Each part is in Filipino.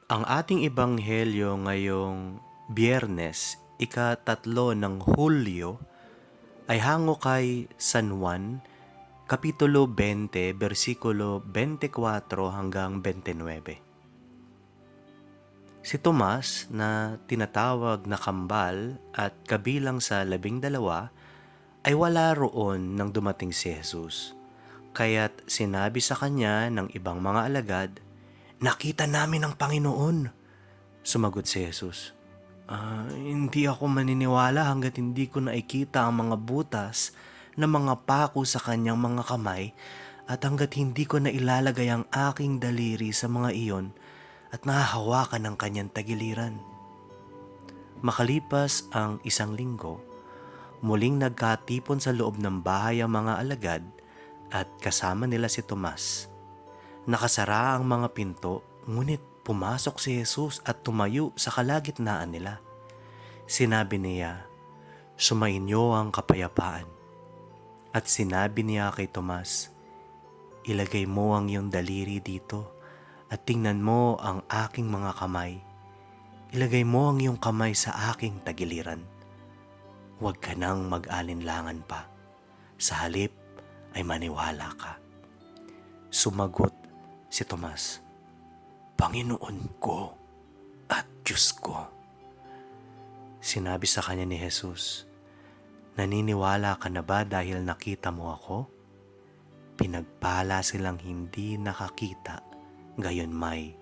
Ang ating ebanghelyo ngayong Biyernes, ika-3 ng Hulyo, ay hango kay San Juan, Kapitulo 20, versikulo 24 hanggang 29. Si Tomas na tinatawag na kambal at kabilang sa 12 ay wala roon nang dumating si Jesus. Kaya't sinabi sa kanya ng ibang mga alagad, "Nakita namin ang Panginoon." Sumagot si Jesus, Hindi ako maniniwala hanggat hindi ko nakikita ang mga butas na mga pako sa kanyang mga kamay at hanggat hindi ko nailalagay ang aking daliri sa mga iyon at nahahawakan ng kanyang tagiliran." Makalipas ang 1 linggo, muling nagkatipon sa loob ng bahay ang mga alagad at kasama nila si Tomas. Nakasara ang mga pinto, ngunit pumasok si Jesus at tumayo sa kalagitnaan nila. Sinabi niya, "Sumainyo ang kapayapaan." At sinabi niya kay Tomas, "Ilagay mo ang iyong daliri dito at tingnan mo ang aking mga kamay. Ilagay mo ang iyong kamay sa aking tagiliran. Huwag ka nang mag-alinlangan pa. Sa halip ay maniwala ka." Sumagot si Tomas, "Panginoon ko at Diyos ko." Sinabi sa kanya ni Jesus, "Naniniwala ka na ba dahil nakita mo ako? Pinagpala silang hindi nakakita, gayon may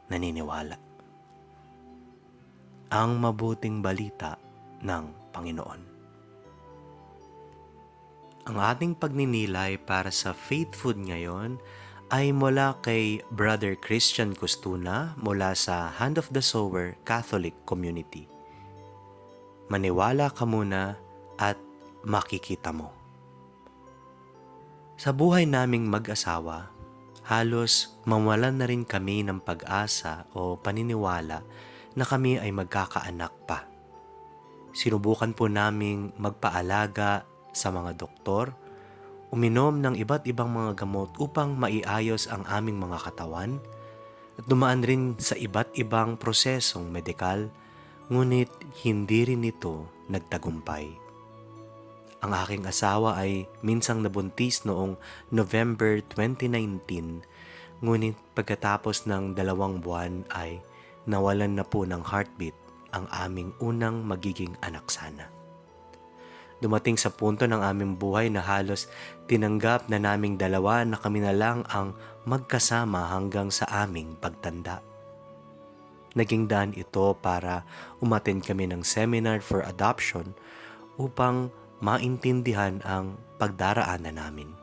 naniniwala." Ang mabuting balita ng Panginoon. Ang ating pagninilay para sa Faith Food ngayon ay mula kay Brother Christian Costuna mula sa Hand of the Sower Catholic Community. Maniwala ka muna at makikita mo. Sa buhay naming mag-asawa, halos mawalan na rin kami ng pag-asa o paniniwala na kami ay magkakaanak pa. Sinubukan po naming magpaalaga sa mga doktor, uminom ng iba't ibang mga gamot upang maiayos ang aming mga katawan, at dumaan rin sa iba't ibang prosesong medikal, ngunit hindi rin ito nagtagumpay. Ang aking asawa ay minsang nabuntis noong November 2019, ngunit pagkatapos ng 2 buwan ay nawalan na po ng heartbeat ang aming unang magiging anak sana. Dumating sa punto ng aming buhay na halos tinanggap na naming dalawa na kami na lang ang magkasama hanggang sa aming pagtanda. Naging daan ito para umattend kami ng seminar for adoption upang maintindihan ang pagdaraanan namin.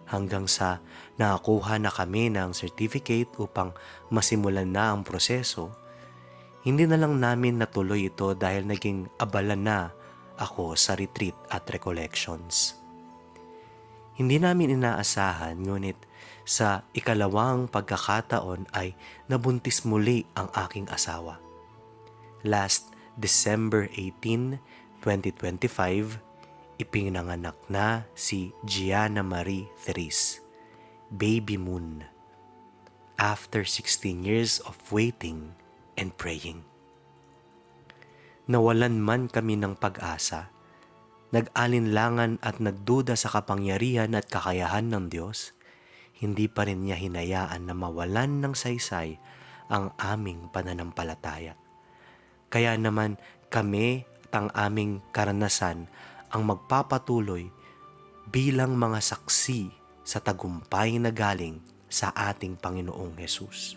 Hanggang sa nakakuha na kami ng certificate upang masimulan na ang proseso, hindi na lang namin natuloy ito dahil naging abala na ako sa retreat at recollections. Hindi namin inaasahan, ngunit sa ikalawang pagkakataon ay nabuntis muli ang aking asawa. Last December 18, 2025, ipinanganak na si Gianna Marie Therese, Baby Moon, after 16 years of waiting and praying. Nawalan man kami ng pag-asa, nag-alinlangan at nagduda sa kapangyarihan at kakayahan ng Diyos, hindi pa rin niya hinayaan na mawalan ng saysay ang aming pananampalataya. Kaya naman kami at ang aming karanasan ang magpapatuloy bilang mga saksi sa tagumpay na galing sa ating Panginoong Hesus.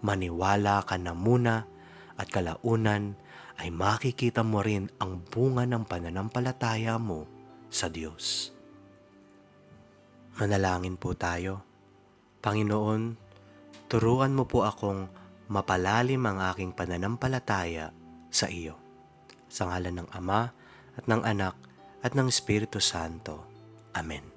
Maniwala ka na muna at kalaunan ay makikita mo rin ang bunga ng pananampalataya mo sa Diyos. Manalangin po tayo. Panginoon, turuan mo po akong mapalalim ang aking pananampalataya sa iyo. Sa ngalan ng Ama at ng Anak at ng Espiritu Santo. Amen.